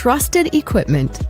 Trusted equipment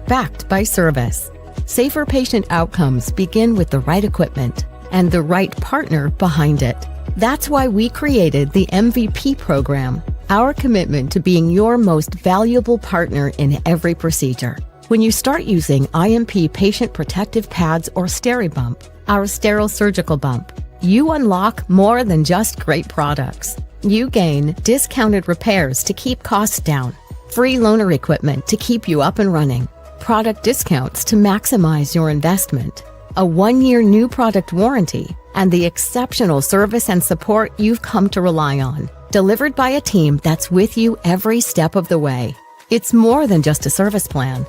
backed by service. Safer patient outcomes begin with the right equipment and the right partner behind it. That's why we created the MVP program, our commitment to being your most valuable partner in every procedure. When you start using IMP patient protective pads or SteriBump, our sterile surgical bump, you unlock more than just great products. You gain discounted repairs to keep costs down, free loaner equipment to keep you up and running, product discounts to maximize your investment, a 1-year new product warranty, and the exceptional service and support you've come to rely on, delivered by a team that's with you every step of the way. It's more than just a service plan.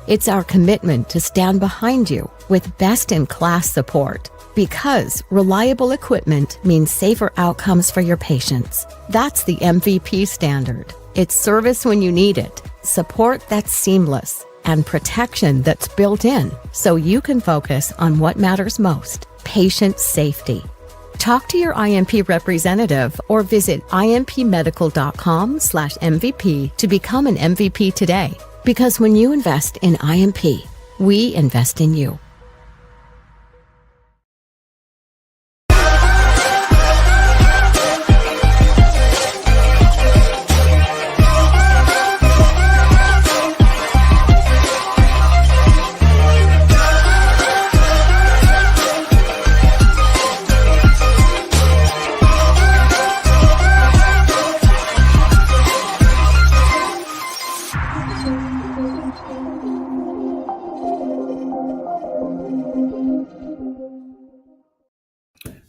It's our commitment to stand behind you with best-in-class support, because reliable equipment means safer outcomes for your patients. That's the MVP standard. It's service when you need it, support that's seamless, and protection that's built in so you can focus on what matters most, patient safety. Talk to your IMP representative or visit impmedical.com/MVP to become an MVP today. Because when you invest in IMP, we invest in you.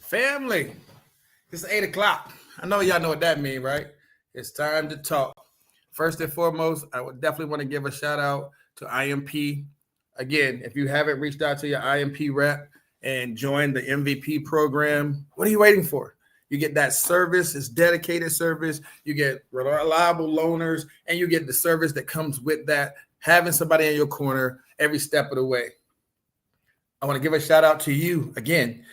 Family, it's 8 o'clock. I know y'all know what that means, right? It's time to talk. First and foremost, I would definitely want to give a shout out to IMP. Again, if you haven't reached out to your IMP rep and joined the MVP program, what are you waiting for? You get that service, it's dedicated service. You get reliable loaners, and you get the service that comes with that, having somebody in your corner every step of the way. I want to give a shout out to you again.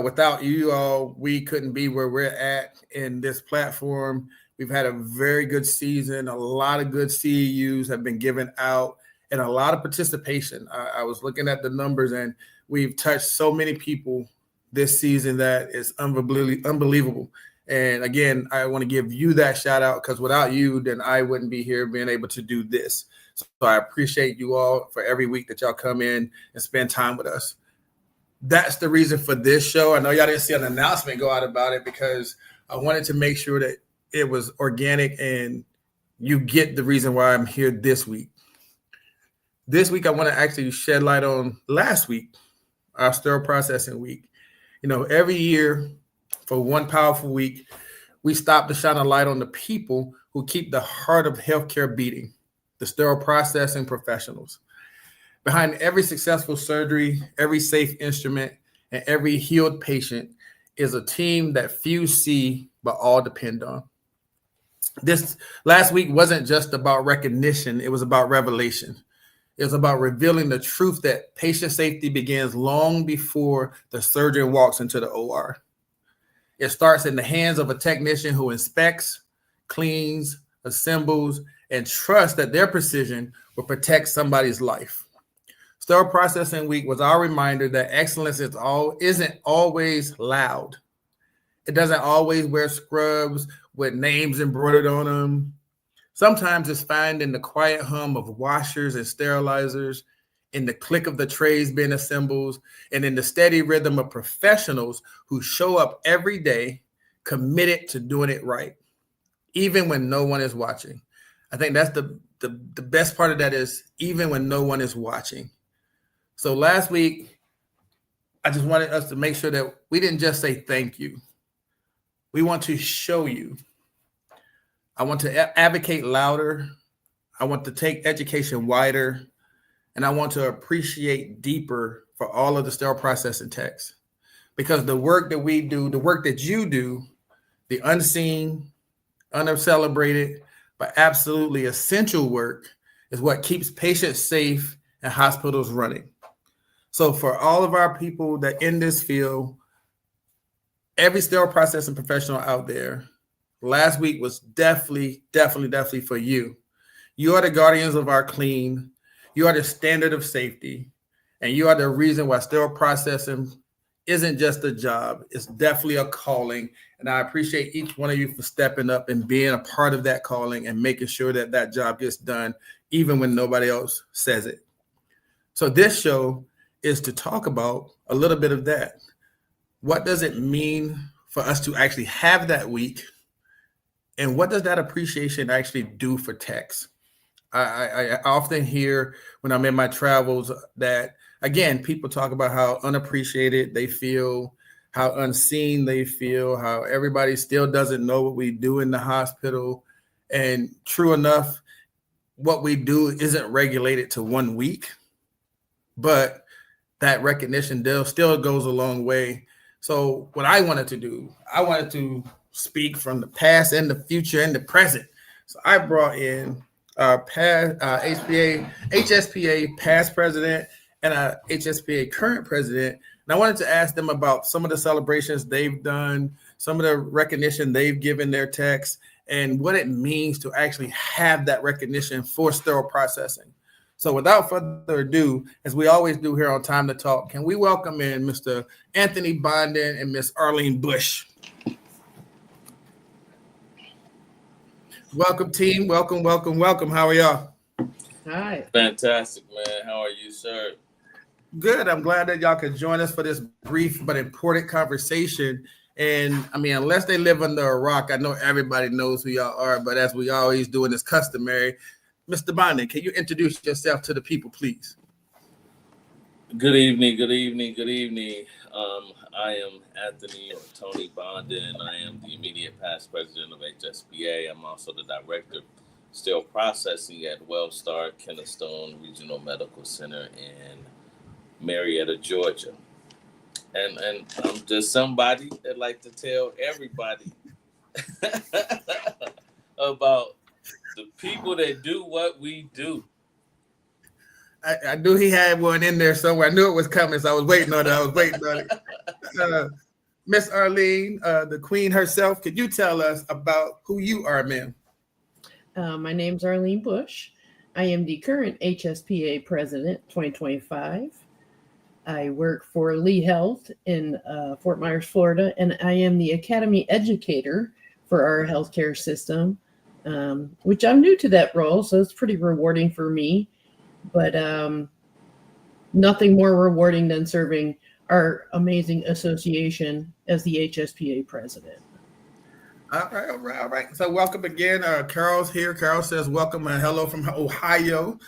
Without you all, we couldn't be where we're at in this platform. We've had a very good season. A lot of good CEUs have been given out and a lot of participation. I was looking at the numbers, and we've touched so many people this season that is unbelievable. And again, I want to give you that shout out, because without you, then I wouldn't be here being able to do this. So I appreciate you all for every week that y'all come in and spend time with us. That's the reason for this show. I know y'all didn't see an announcement go out about it, because I wanted to make sure that it was organic and you get the reason why I'm here this week. This week, I want to actually shed light on last week, our sterile processing week. You know, every year for one powerful week, we stop to shine a light on the people who keep the heart of healthcare beating, the sterile processing professionals. Behind every successful surgery, every safe instrument, and every healed patient is a team that few see but all depend on. This last week wasn't just about recognition, it was about revelation. It was about revealing the truth that patient safety begins long before the surgeon walks into the OR. It starts in the hands of a technician who inspects, cleans, assembles, and trusts that their precision will protect somebody's life. Sterile Processing Week was our reminder that excellence isn't always loud. It doesn't always wear scrubs with names embroidered on them. Sometimes it's found in the quiet hum of washers and sterilizers, in the click of the trays being assembled, and in the steady rhythm of professionals who show up every day committed to doing it right, even when no one is watching. I think that's the best part of that, is even when no one is watching. So last week, I just wanted us to make sure that we didn't just say thank you. We want to show you. I want to advocate louder. I want to take education wider. And I want to appreciate deeper for all of the sterile processing techs. Because the work that we do, the work that you do, the unseen, uncelebrated, but absolutely essential work, is what keeps patients safe and hospitals running. So for all of our people that in this field, every sterile processing professional out there, last week was definitely for you. You are the guardians of our clean. You are the standard of safety. And you are the reason why sterile processing isn't just a job. It's definitely a calling. And I appreciate each one of you for stepping up and being a part of that calling and making sure that that job gets done, even when nobody else says it. So this show is to talk about a little bit of that. What does it mean for us to actually have that week? And what does that appreciation actually do for techs? I often hear when I'm in my travels that, again, people talk about how unappreciated they feel, how unseen they feel, how everybody still doesn't know what we do in the hospital. And true enough, what we do isn't regulated to 1 week, but that recognition still goes a long way. So what I wanted to do, I wanted to speak from the past and the future and the present. So I brought in HSPA past president and a HSPA current president. And I wanted to ask them about some of the celebrations they've done, some of the recognition they've given their techs, and what it means to actually have that recognition for sterile processing. So without further ado, as we always do here on Time to Talk, can we welcome in Mr. Anthony Bondon and Miss Arlene Bush? Welcome, team. Welcome, welcome, welcome. How are y'all? Hi. Fantastic, man. How are you, sir? Good. I'm glad that y'all could join us for this brief but important conversation. And I mean, unless they live under a rock, I know everybody knows who y'all are. But as we always do and it's customary, Mr. Bondon, can you introduce yourself to the people, please? Good evening, good evening, good evening. I am Anthony or Tony Bondon. I am the immediate past president of HSPA. I'm also the director of sterile processing at Wellstar Kenneth Regional Medical Center in Marietta, Georgia. And I'm just somebody that like to tell everybody about the people that do what we do. I knew he had one in there somewhere. I knew it was coming, so I was waiting on it. Miss Arlene, the queen herself, could you tell us about who you are, ma'am? My name's Arlene Bush. I am the current HSPA president 2025. I work for Lee Health in Fort Myers, Florida, and I am the academy educator for our healthcare system, which I'm new to that role, so it's pretty rewarding for me. But nothing more rewarding than serving our amazing association as the HSPA president. All right. So welcome again. Carol's here. Carol says welcome and hello from Ohio.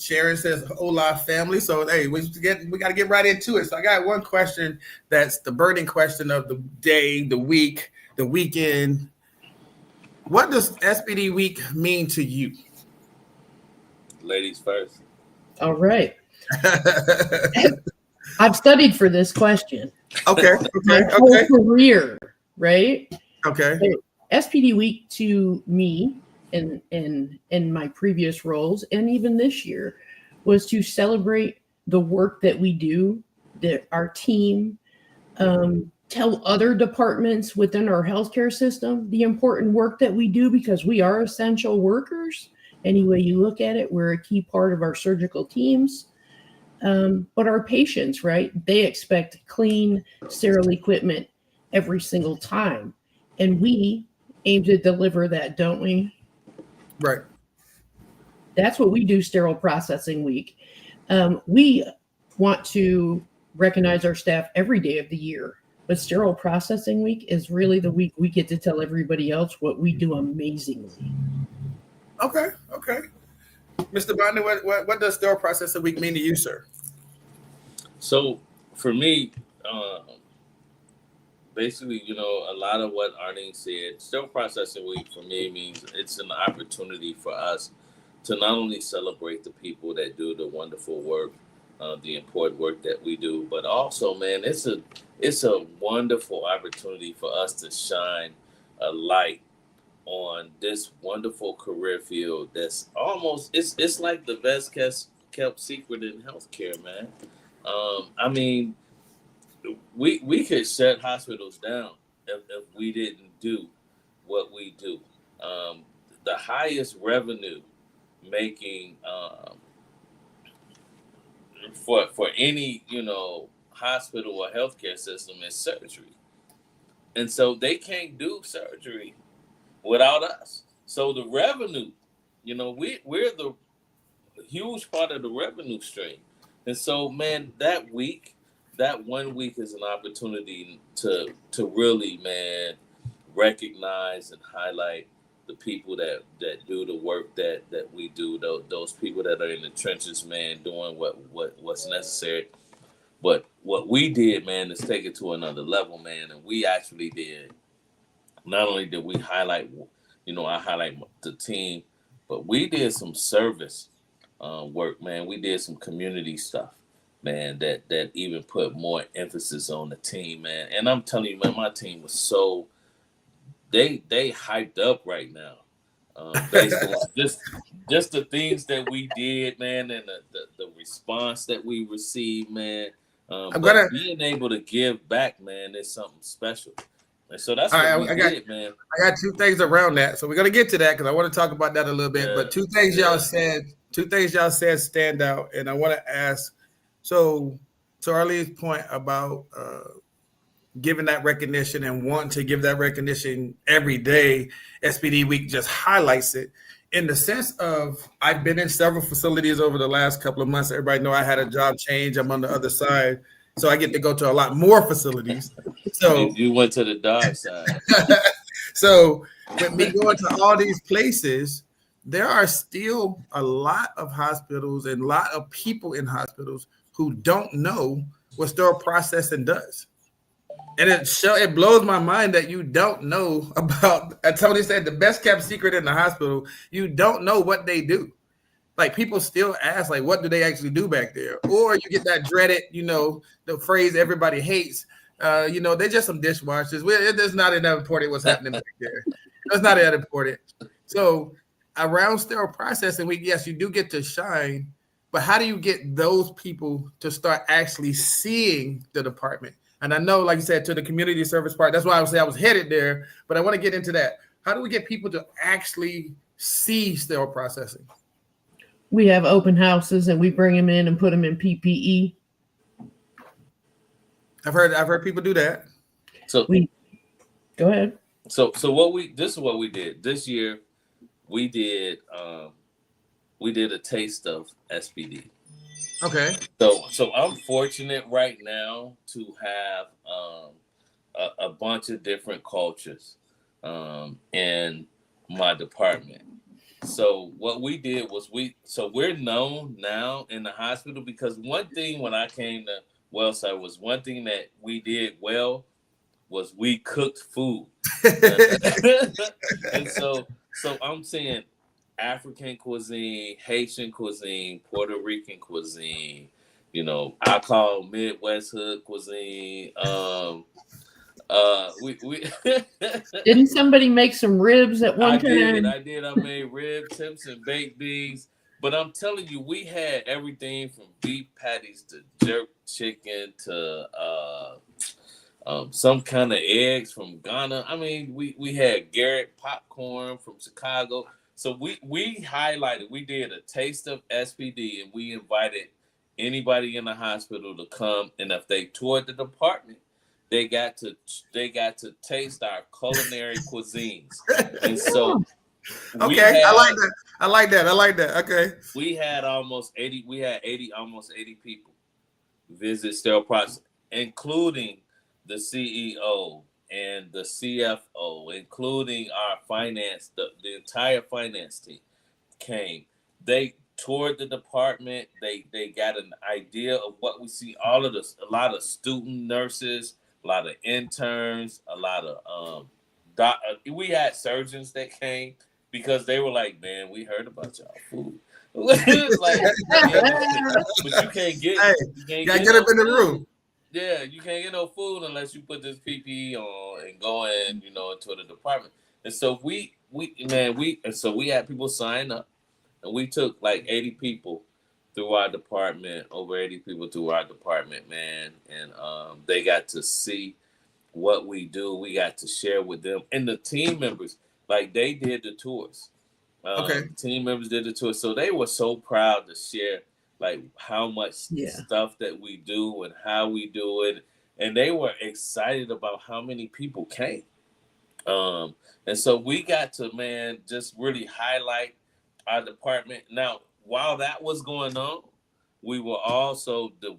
Sharon says hola family. So hey, we got to get right into it. So I got one question that's the burning question of the day, the week, the weekend. What does SPD week mean to you? Ladies first. All right. I've studied for this question. Okay. My whole career, right? Okay. SPD week to me in my previous roles and even this year was to celebrate the work that we do, that our team, tell other departments within our healthcare system the important work that we do, because we are essential workers. Any way you look at it, we're a key part of our surgical teams. But our patients, right, they expect clean, sterile equipment every single time. And we aim to deliver that, don't we? Right. That's what we do Sterile Processing Week. We want to recognize our staff every day of the year. But Sterile Processing Week is really the week we get to tell everybody else what we do amazingly. Okay. Mr. Bondon, what does Sterile Processing Week mean to you, sir? So for me, basically, a lot of what Arlene said, Sterile Processing Week for me means it's an opportunity for us to not only celebrate the people that do the wonderful work, the important work that we do, but also, man, it's a wonderful opportunity for us to shine a light on this wonderful career field that's almost, it's like the best kept secret in healthcare, man. I mean, we could shut hospitals down if we didn't do what we do. The highest revenue making for any, hospital or healthcare system is surgery. And so they can't do surgery without us. So the revenue, we're the huge part of the revenue stream. And so, man, that 1 week is an opportunity to really, man, recognize and highlight the people that do the work that we do, those people that are in the trenches, man, doing what's necessary. But what we did, man, is take it to another level, man. And we actually did. Not only did we highlight, I highlight the team, but we did some service work, man. We did some community stuff, man, that even put more emphasis on the team, man. And I'm telling you, man, my team was so, they hyped up right now. Based on just the things that we did, man, and the response that we received, man. Being able to give back, man, is something special. And so that's what we did, man. I got two things around that. So we're gonna get to that because I want to talk about that a little bit. But two things y'all said stand out, and I want to ask. So to Arlene's point about giving that recognition and wanting to give that recognition every day, SPD Week just highlights it in the sense of I've been in several facilities over the last couple of months. Everybody know I had a job change. I'm on the other side. So I get to go to a lot more facilities. So you went to the dark side. So with me going to all these places, there are still a lot of hospitals and a lot of people in hospitals who don't know what sterile processing does. And it blows my mind that you don't know about, as Tony said, the best kept secret in the hospital. You don't know what they do. Like people still ask, like, what do they actually do back there? Or you get that dreaded, the phrase everybody hates. They're just some dishwashers. It's not that important what's happening back there. It's not that important. So around sterile processing, yes, you do get to shine. But how do you get those people to start actually seeing the department? And I know, like you said, to the community service part, that's why I was headed there. But I want to get into that. How do we get people to actually see sterile processing? We have open houses and we bring them in and put them in PPE. I've heard people do that. So go ahead. So this is what we did this year. We did a taste of SPD. Okay. So I'm fortunate right now to have a bunch of different cultures in my department. So what we did was we're known now in the hospital because one thing when I came to Wellside was one thing that we did well was we cooked food. And so I'm saying African cuisine, Haitian cuisine, Puerto Rican cuisine, I call Midwest hood cuisine. We Didn't somebody make some ribs at one time? I did. I made rib tips and baked beans. But I'm telling you, we had everything from beef patties to jerk chicken to some kind of eggs from Ghana. I mean, we had Garrett popcorn from Chicago. So we highlighted, we did a taste of SPD, and we invited anybody in the hospital to come. And if they toured the department, they got to taste our culinary cuisines. And so okay, I like that. Okay. We had almost 80 people visit Sterile Processing, including the CEO and the CFO, including our finance, the entire finance team came. They toured the department. They got an idea of what we see. A lot of student nurses, a lot of interns, a lot of we had surgeons that came because they were like, man, we heard about y'all food. But you can't get up in the room. Yeah, you can't get no food unless you put this PPE on and go in, into the department. And so we had people sign up, and we took like 80 people through our department, over 80 people through our department, man. And they got to see what we do. We got to share with them. And the team members, like they did the tours. Team members did it to us. So they were so proud to share like how much stuff that we do and how we do it. And they were excited about how many people came. And so we got to, man, just really highlight our department. Now, while that was going on, we were also the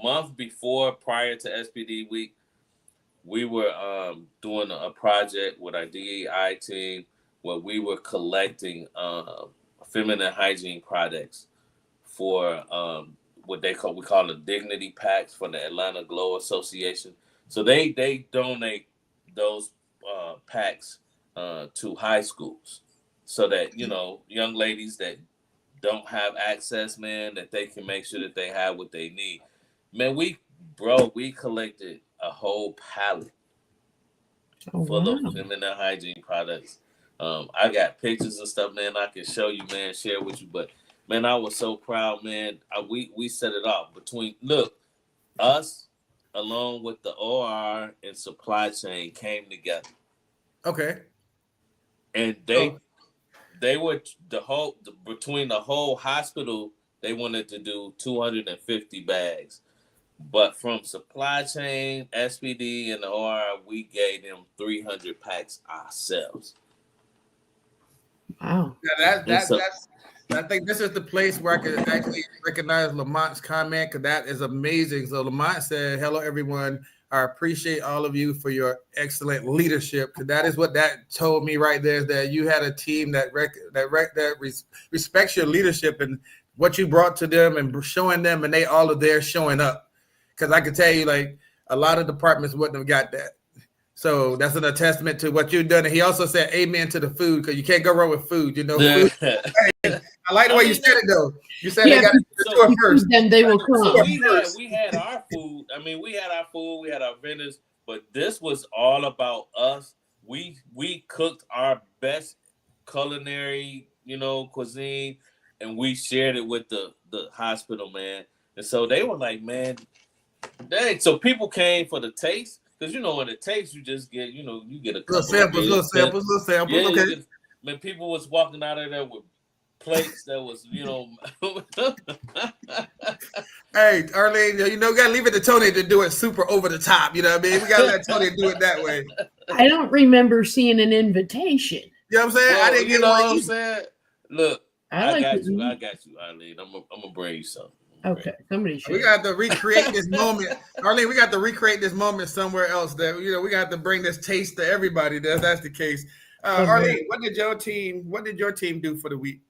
month before, prior to SPD week, we were doing a project with our DEI team where we were collecting feminine hygiene products for what we call the Dignity Packs from the Atlanta Glow Association. So they donate those packs to high schools so that, you know, young ladies that don't have access, man, that they can make sure that they have what they need. Man, we collected a whole pallet full of feminine hygiene products. I got pictures and stuff, man, I can show you, man, share with you. But, man, I was so proud, man. We set it off between, us, along with the OR and supply chain came together. Okay. And they were between the whole hospital, they wanted to do 250 bags. But from supply chain, SPD, and the OR, we gave them 300 packs ourselves. Wow. That's I think this is the place where I can actually recognize Lamont's comment, because that is amazing. So Lamont said, "Hello, everyone. I appreciate all of you for your excellent leadership." Because that is what that told me right there, is that you had a team that respects your leadership and what you brought to them and showing them, and they all are there showing up. Because I can tell you, like, a lot of departments wouldn't have got that. So that's a testament to what you've done. And he also said amen to the food, because you can't go wrong with food, you know. Food. I like the way you said it, though. You said they got to do it first. Then they will come. So we had our food. I mean, we had our food, we had our vendors, but this was all about us. We cooked our best culinary, cuisine, and we shared it with the hospital, man. And so they were like, man, dang. So people came for the taste. Because, in the taste, you just get, you get a couple little samples. Yeah, okay. Man, people was walking out of there with plates that was, Hey, Arlene, we got to leave it to Tony to do it super over the top. You know what I mean? We got to let Tony do it that way. I don't remember seeing an invitation. You know what I'm saying? Well, I didn't get what one. I'm saying? Look, I got you, Arlene. I'm gonna bring you something. Okay, somebody should. We got to recreate this moment, Arlene. We got to recreate this moment somewhere else. That we got to bring this taste to everybody. That's the case. Arlene, what did your team do for the week?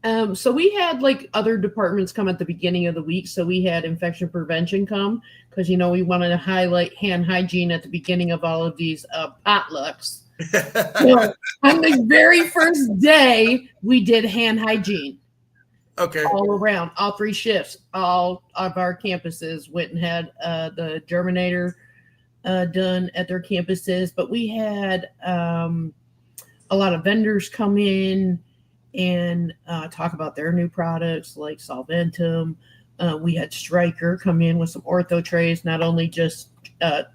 So we had like other departments come at the beginning of the week. So we had infection prevention come because we wanted to highlight hand hygiene at the beginning of all of these potlucks. So on the very first day, we did hand hygiene. Okay. All around, all three shifts, all of our campuses went and had the germinator done at their campuses. But we had a lot of vendors come in and talk about their new products like Solventum. We had Stryker come in with some ortho trays, not only just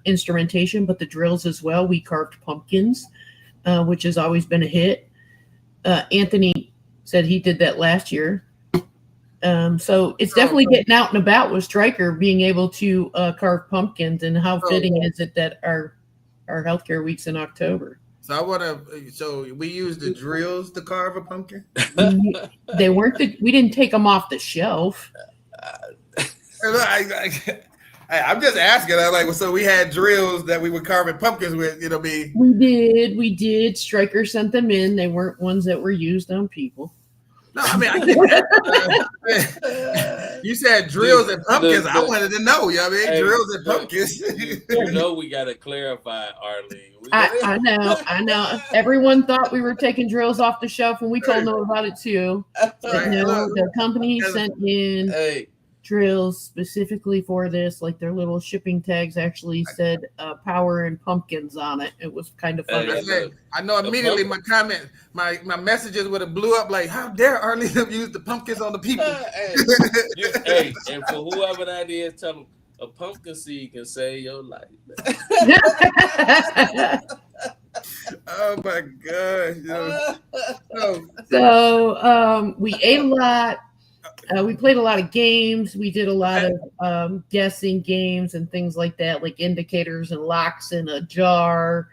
instrumentation, but the drills as well. We carved pumpkins, which has always been a hit. Anthony said he did that last year. So it's definitely getting out and about with Stryker being able to carve pumpkins, and how fitting is it that our healthcare week's in October. So we used the drills to carve a pumpkin. They weren't we didn't take them off the shelf. I'm just asking. I'm like, so we had drills that we were carving pumpkins with. We did. Stryker sent them in. They weren't ones that were used on people. No, I mean, you said drills and pumpkins. I wanted to know. Drills and pumpkins. We got to clarify, Arlene. I know. Everyone thought we were taking drills off the shelf, and we told them about it too. Right. The company sent in drills specifically for this. Like their little shipping tags actually said power and pumpkins on it. It was kind of fun. I know immediately my messages would have blew up like, how dare Arlene have used the pumpkins on the people? And for whoever that is, tell them a pumpkin seed can save your life. Oh my gosh. So we ate a lot. We played a lot of games. We did a lot Okay. of guessing games and things like that, like indicators and locks in a jar.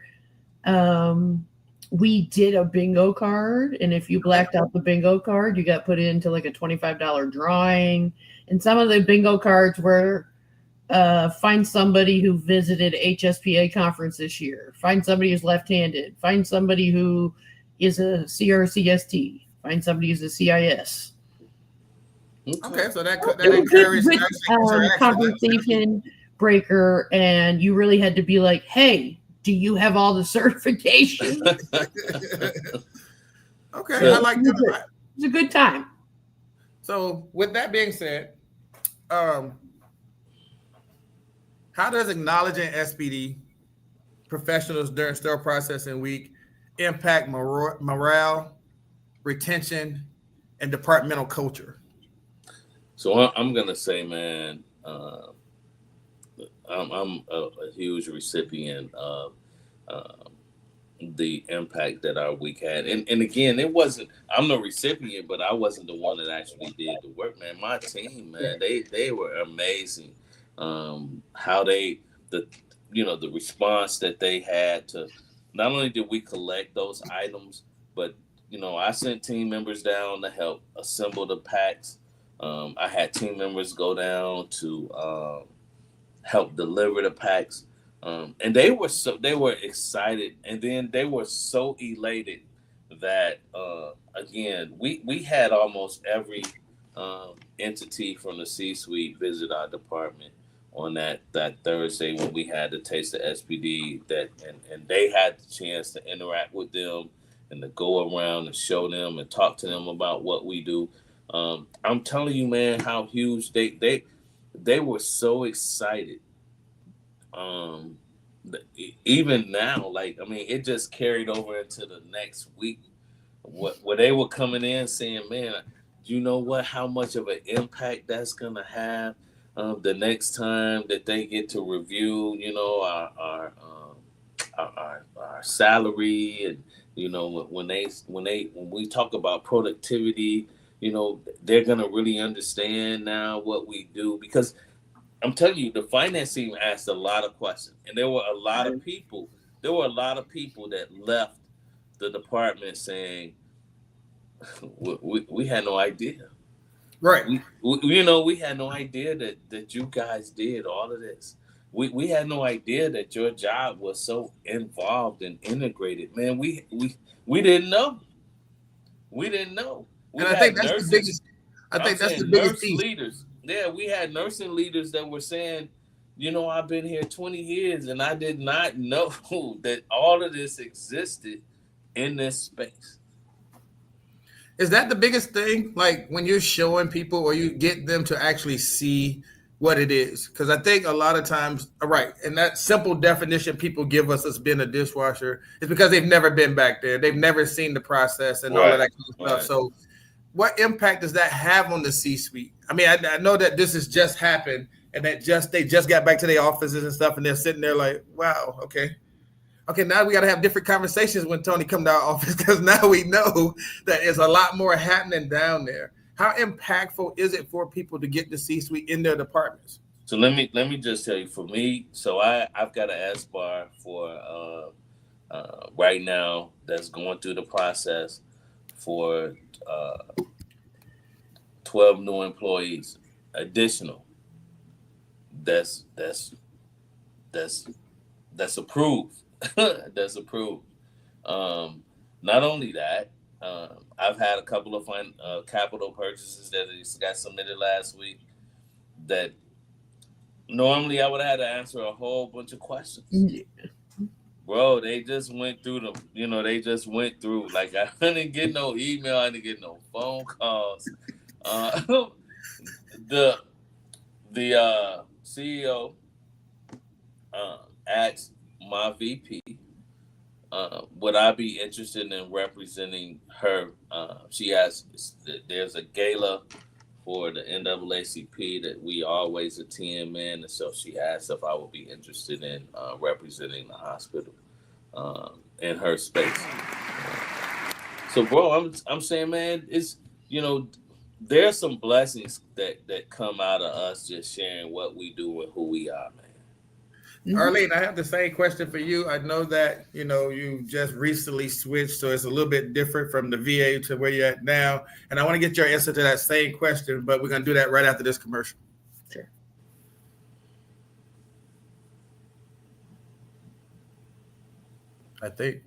We did a bingo card, and if you blacked out the bingo card, you got put into like a $25 drawing. And some of the bingo cards were find somebody who visited HSPA conference this year, find somebody who's left-handed, find somebody who is a CRCST, find somebody who's a CIS. Okay, so that It was good, encouraged good interaction. conversation breaker, and you really had to be like, "Hey, do you have all the certifications?" Okay, Yeah. I like that. It's a good time. So, with that being said, how does acknowledging SPD professionals during sterile processing week impact morale, retention, and departmental culture? So I'm gonna say, man, I'm a huge recipient of the impact that our week had, and again, it wasn't. I'm the recipient, but I wasn't the one that actually did the work, man. My team, man, they were amazing. How the the response that they had to, not only did we collect those items, but I sent team members down to help assemble the packs. I had team members go down to help deliver the packs, and they were excited, and then they were so elated that again we had almost every entity from the C-suite visit our department on that Thursday when we had the taste of SPD, and they had the chance to interact with them and to go around and show them and talk to them about what we do. I'm telling you, man, how huge they were so excited. Even now, like, I mean, it just carried over into the next week. Where they were coming in saying, "Man, you know what? How much of an impact that's gonna have the next time that they get to review, our salary, and when we talk about productivity, they're gonna really understand now what we do." Because I'm telling you, the finance team asked a lot of questions, and there were a lot of people. There were a lot of people that left the department saying, "We had no idea." Right. We had no idea that you guys did all of this. We had no idea that your job was so involved and integrated. Man, we didn't know. We didn't know. We And I had think that's the nurses. biggest. I think that's the biggest Nurse piece. leaders. Yeah, we had nursing leaders that were saying, I've been here 20 years and I did not know that all of this existed in this space. Is that the biggest thing? Like when you're showing people or you get them to actually see what it is? Because I think a lot of times, right, and that simple definition people give us as being a dishwasher is because they've never been back there. They've never seen the process and all of that kind of stuff. Right. So what impact does that have on the C-suite? I mean, I know that this has just happened and that they just got back to their offices and stuff, and they're sitting there like, wow, okay, now we got to have different conversations when Tony come to our office because now we know that there's a lot more happening down there. How impactful is it for people to get the C-suite in their departments? So let me just tell you, for me, so I've got an SBAR for right now that's going through the process for 12 new employees additional. That's approved. That's approved. Not only that, I've had a couple of capital purchases that got submitted last week that normally I would have had to answer a whole bunch of questions. Yeah. Bro, they just went through them. They just went through. Like, I didn't get no email. I didn't get no phone calls. The CEO asked my VP, would I be interested in representing her? There's a gala for the NAACP that we always attend, man. And so she asked if I would be interested in representing the hospital in her space. So, bro, I'm saying, man, it's, there's some blessings that come out of us just sharing what we do and who we are, man. Arlene, I have the same question for you. I know that, you just recently switched, so it's a little bit different from the VA to where you're at now. And I want to get your answer to that same question, but we're going to do that right after this commercial. Sure. I think.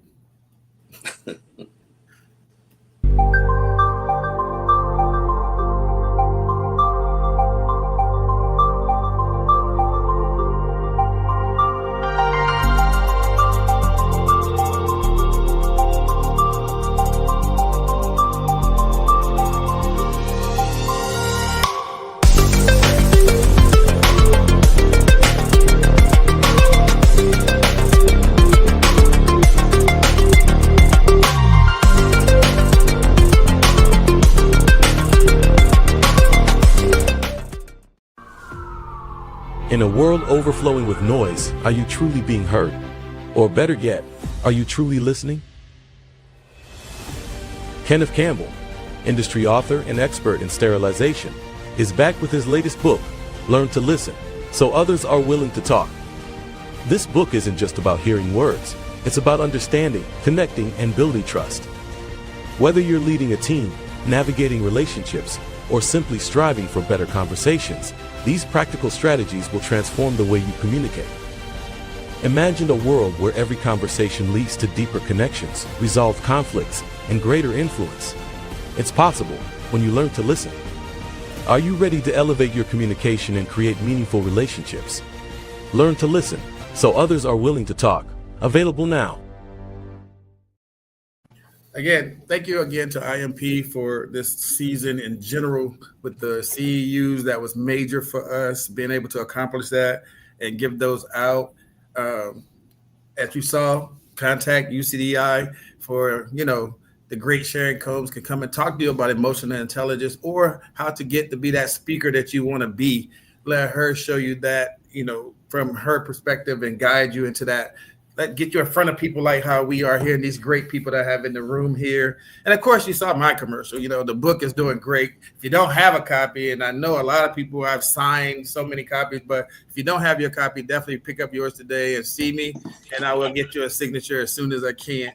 In a world overflowing with noise, are you truly being heard? Or better yet, are you truly listening? Kenneth Campbell, industry author and expert in sterilization, is back with his latest book, Learn to Listen, so others are willing to talk. This book isn't just about hearing words, it's about understanding, connecting, and building trust. Whether you're leading a team, navigating relationships, or simply striving for better conversations, these practical strategies will transform the way you communicate. Imagine a world where every conversation leads to deeper connections, resolved conflicts, and greater influence. It's possible when you learn to listen. Are you ready to elevate your communication and create meaningful relationships? Learn to listen, so others are willing to talk. Available now. Again, thank you again to IMP for this season in general with the CEUs. That was major for us, being able to accomplish that and give those out. As you saw, contact UCDI for, the great Sharon Combs can come and talk to you about emotional intelligence or how to get to be that speaker that you want to be. Let her show you that, from her perspective and guide you into that. Get you in front of people like how we are here and these great people that I have in the room here. And of course, you saw my commercial. The book is doing great. If you don't have a copy, and I know a lot of people have signed so many copies, but if you don't have your copy, definitely pick up yours today and see me, and I will get you a signature as soon as I can.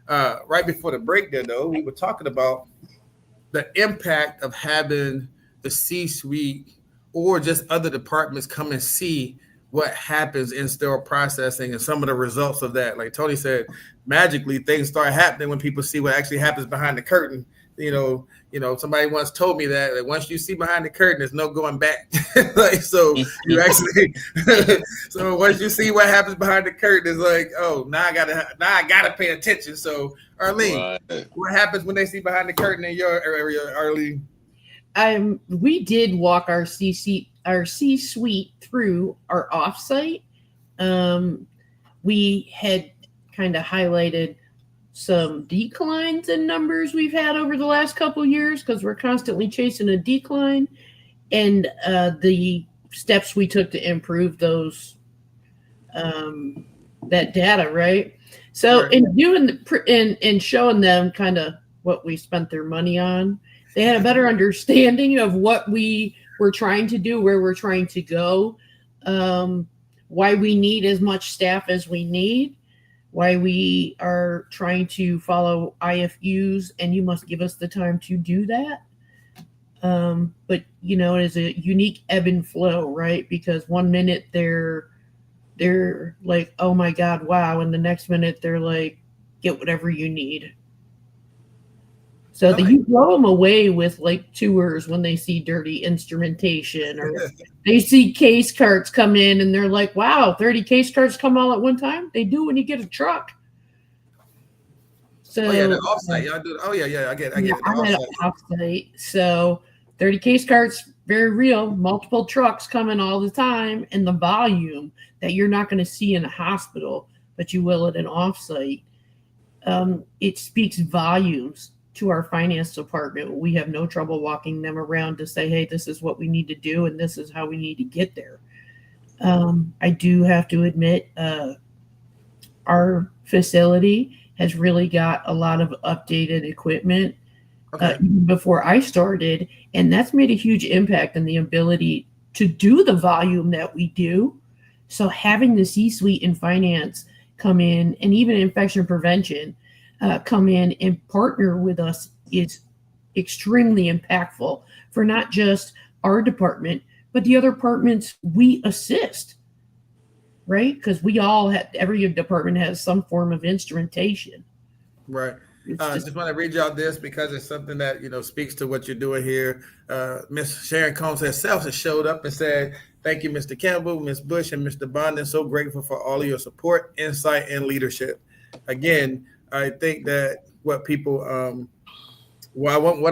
Right before the break there, though, we were talking about the impact of having the C-suite or just other departments come and see what happens in sterile processing and some of the results of that. Like Tony said, magically things start happening when people see what actually happens behind the curtain. Somebody once told me that once you see behind the curtain, there's no going back. So once you see what happens behind the curtain, it's like, oh, now I gotta pay attention. So Arlene, right. What happens when they see behind the curtain in your area, Arlene? We did walk our C-suite through our offsite. We had kind of highlighted some declines in numbers we've had over the last couple of years because we're constantly chasing a decline, and the steps we took to improve those that data, right? So right. In doing in showing them kind of what we spent their money on, they had a better understanding of what we were trying to do, where we're trying to go, why we need as much staff as we need, why we are trying to follow IFUs, and you must give us the time to do that. But it is a unique ebb and flow, right? Because 1 minute they're like, oh my God, wow, and the next minute they're like, get whatever you need. So you blow them away with like tours when they see dirty instrumentation, or they see case carts come in and they're like, wow, 30 case carts come all at one time. They do when you get a truck. So the offsite, y'all do. Oh yeah, I get it. I'm at an offsite. So 30 case carts, very real, multiple trucks coming all the time, and the volume that you're not going to see in a hospital, but you will at an offsite. It speaks volumes to our finance department. We have no trouble walking them around to say, hey, this is what we need to do, and this is how we need to get there. I do have to admit, our facility has really got a lot of updated equipment before I started, and that's made a huge impact on the ability to do the volume that we do. So having the C-suite and finance come in, and even infection prevention come in and partner with us is extremely impactful for not just our department, but the other departments we assist, right? Because we all have, every department has some form of instrumentation. Right. Just want to read y'all this because it's something that, speaks to what you're doing here. Miss Sharon Combs herself has showed up and said, thank you, Mr. Campbell, Ms. Bush, and Mr. Bondon. So grateful for all of your support, insight, and leadership. Again, I think that what I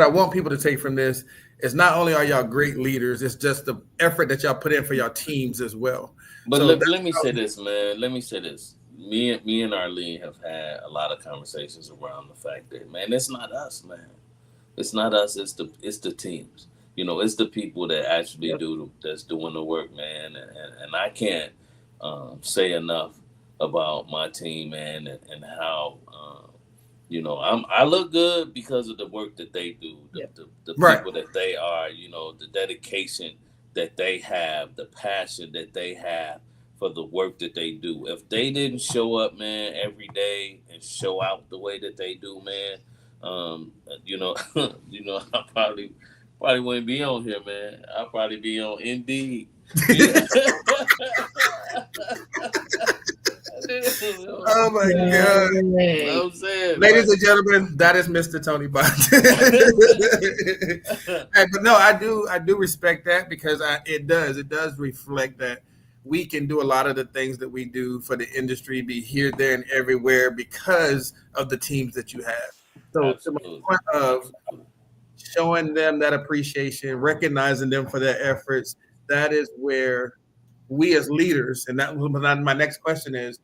want people to take from this is not only are y'all great leaders, it's just the effort that y'all put in for your teams as well. But let me say this, man. Let me say this. Me and Arlene have had a lot of conversations around the fact that, man, it's not us, man. It's not us. It's the teams. It's the people that actually that's doing the work, man. And I can't say enough about my team, man, and how I look good because of the work that they do, the people that they are, the dedication that they have, the passion that they have for the work that they do. If they didn't show up, man, every day and show out the way that they do, man, I probably wouldn't be on here, man. I'll probably be on Indeed. Oh my God. You know what I'm saying? Ladies and gentlemen, that is Mr. Tony Bondon. But no, I do respect that because it does reflect that we can do a lot of the things that we do for the industry, be here, there, and everywhere because of the teams that you have. So Absolutely. to the point of showing them that appreciation, recognizing them for their efforts, that is where we as leaders, and that my next question is,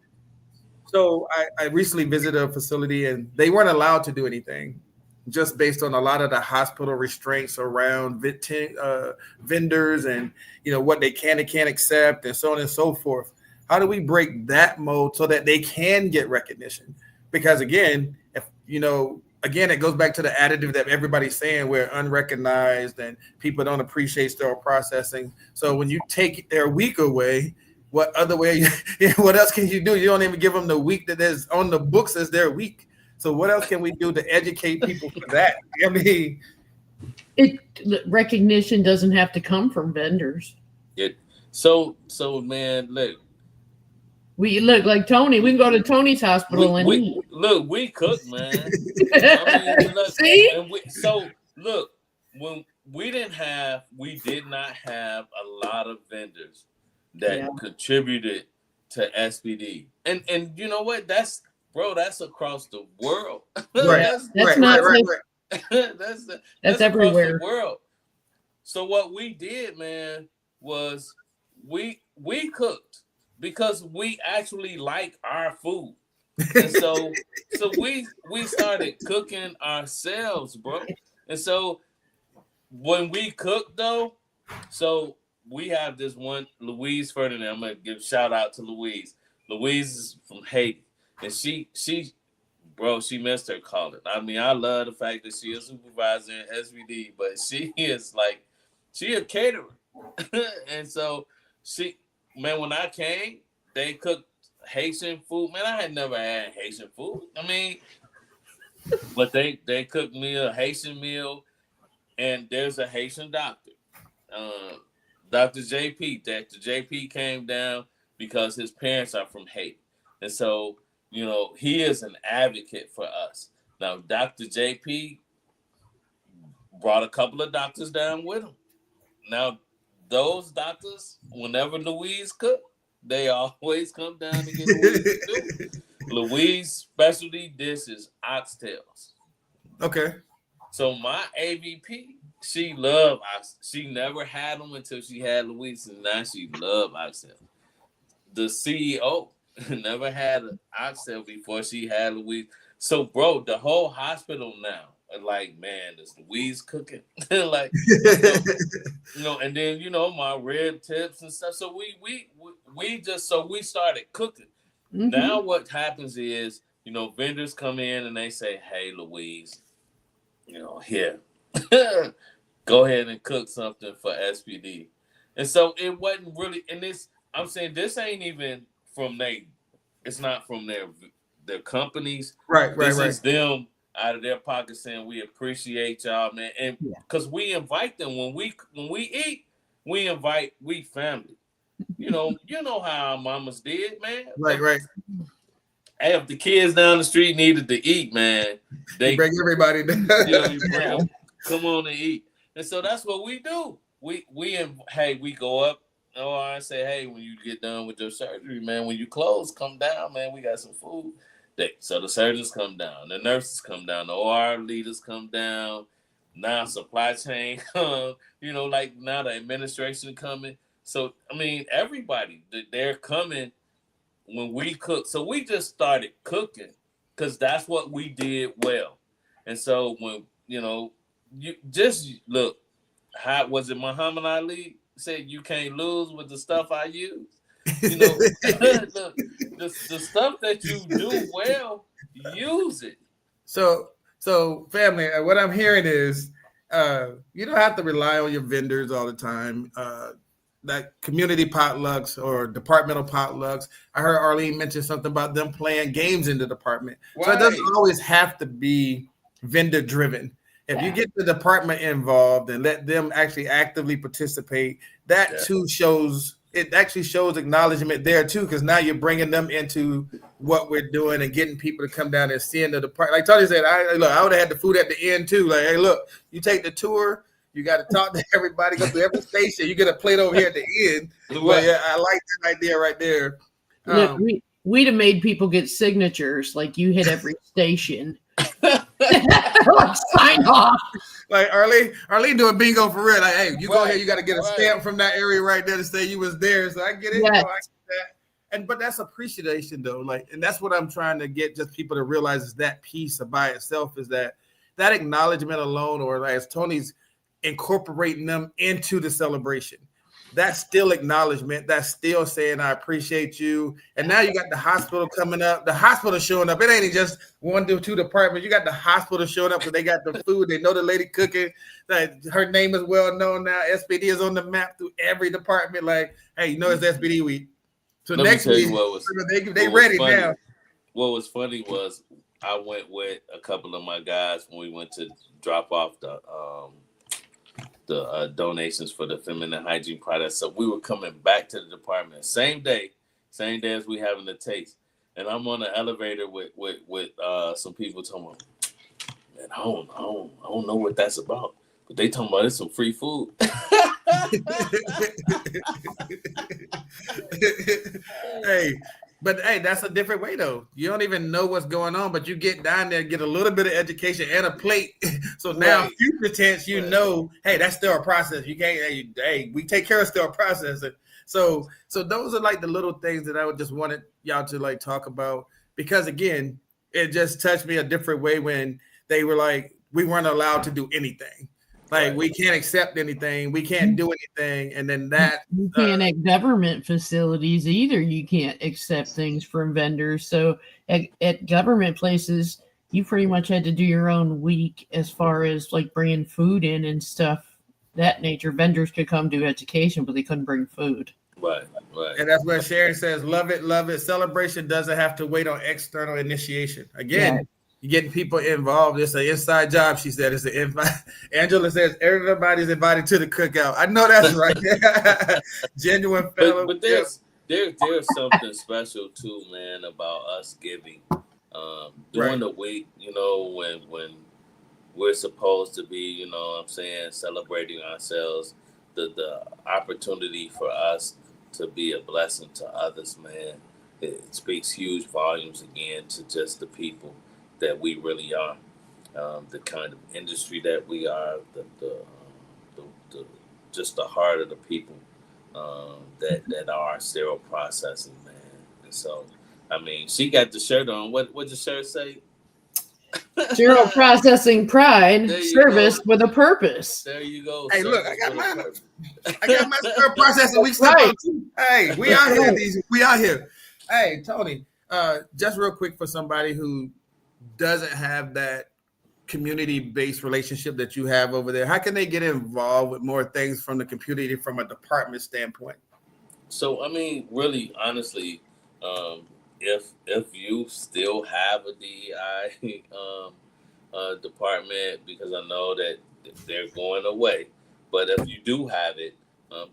so I recently visited a facility and they weren't allowed to do anything just based on a lot of the hospital restraints around vendors and, what they can and can't accept and so on and so forth. How do we break that mold so that they can get recognition? Because again, it goes back to the additive that everybody's saying we're unrecognized and people don't appreciate sterile processing. So when you take their week away, what other way? What else can you do? You don't even give them the week that is on the books as their week. So what else can we do to educate people for that? I mean, recognition doesn't have to come from vendors. So man, look. We look like Tony. We can go to Tony's hospital and eat. Look, we cook, man. See? Look, when we did not have a lot of vendors that contributed to SPD. And you know what? That's across the world. That's everywhere. Across the world. So what we did, man, was we cooked because we actually like our food. And so we started cooking ourselves, bro. And so when we cook though, so we have this one, Louise Ferdinand. I'm gonna give a shout out to Louise. Louise is from Haiti, and she missed her calling. I mean, I love the fact that she is supervisor in SVD, but she a caterer, and so when I came, they cooked Haitian food. Man, I had never had Haitian food. I mean, but they cooked me a Haitian meal, and there's a Haitian doctor. Dr. JP. Dr. JP came down because his parents are from Haiti. And so, he is an advocate for us. Now, Dr. JP brought a couple of doctors down with him. Now, those doctors, whenever Louise cooked, they always come down to get Louise to do. Louise's specialty dish is oxtails. Okay. So my AVP, she loved oxtails. She never had them until she had Louise, and now she loved oxtails. The CEO never had an oxtail before she had Louise. So, bro, the whole hospital now are like, man, is Louise cooking? Like, and then my rib tips and stuff. So we started cooking. Now what happens is, vendors come in and they say, hey, Louise, here, go ahead and cook something for SPD. And so it wasn't really, and I'm saying this ain't even from it's not from their companies. Right. This is them out of their pocket saying, we appreciate y'all, man. And because we invite them when we eat, we family. You know how our mamas did, man. Right. Hey, if the kids down the street needed to eat, man, they bring everybody down. You bring them, come on and eat. And so that's what we do. We go up. Oh, I say, hey, when you get done with your surgery, man, when you close, come down, man. We got some food. So the surgeons come down, the nurses come down, the OR leaders come down. Now supply chain come. Like now the administration coming. So I mean, everybody, they're coming when we cook. So we just started cooking because that's what we did well. And so when you just look, how was it Muhammad Ali said you can't lose with the stuff I use? Look, the stuff that you do well, use it. So family, what I'm hearing is you don't have to rely on your vendors all the time. That community potlucks or departmental potlucks. I heard Arlene mention something about them playing games in the department. Right. So it doesn't always have to be vendor driven. If you get the department involved and let them actually actively participate, that too shows acknowledgement there too, because now you're bringing them into what we're doing and getting people to come down and seeing the department. Like Tony said, I would have had the food at the end too. Like, hey, look, you take the tour, you got to talk to everybody, go through every station. You get a plate over here at the end. But yeah, I like that idea right there. Look, we'd have made people get signatures, like you hit every station. Sign off. Like Arlene doing bingo for real. Like, hey, you go here, you got to get a stamp from that area right there to say you was there. So I get it. Yes. I get that. But that's appreciation though. Like, and that's what I'm trying to get just people to realize is that piece by itself is that acknowledgement alone, or as Tony's incorporating them into the celebration. That's still acknowledgement. That's still saying, I appreciate you. And now you got the hospital coming up. The hospital showing up. It ain't just 1 to 2 departments. You got the hospital showing up because they got the food. They know the lady cooking. Her name is well known now. SPD is on the map through every department. Like, hey, it's SPD week. So next week, they ready now. What was funny was I went with a couple of my guys when we went to drop off the donations for the feminine hygiene products. So we were coming back to the department same day as we having the taste. And I'm on the elevator with some people talking about, man, I don't know what that's about. But they talking about it's some free food. Hey, that's a different way though. You don't even know what's going on, but you get down there, get a little bit of education and a plate. So now, future tense, know, hey, that's sterile process. You can't. Hey, we take care of sterile processing. So those are like the little things that I would just wanted y'all to like talk about, because again, it just touched me a different way when they were like, we weren't allowed to do anything. Like, we can't accept anything. We can't do anything. And then that. You can't at government facilities either. You can't accept things from vendors. So at government places, you pretty much had to do your own week as far as like bringing food in and stuff that nature. Vendors could come do education, but they couldn't bring food. Right. And that's where Sharon says, love it. Celebration doesn't have to wait on external initiation. Again, you're getting people involved. It's an inside job, she said. It's an invite. Angela says everybody's invited to the cookout. I know that's right. Genuine fellow. But there's something special too, man, about us giving. During the week, when we're supposed to be, celebrating ourselves, the opportunity for us to be a blessing to others, man, it speaks huge volumes again to just the people that we really are, the kind of industry that we are, the just the heart of the people that are sterile processing, man. And so, I mean, she got the shirt on. What the shirt say? Sterile processing pride, service with a purpose. There you go. Hey, look, I got my sterile processing week. Right. Hey, we out here. We out here. Hey, Tony. Just real quick for somebody who doesn't have that community-based relationship that you have over there, how can they get involved with more things from the community from a department standpoint? So, I mean, really, honestly, if you still have a DEI department, because I know that they're going away, but if you do have it,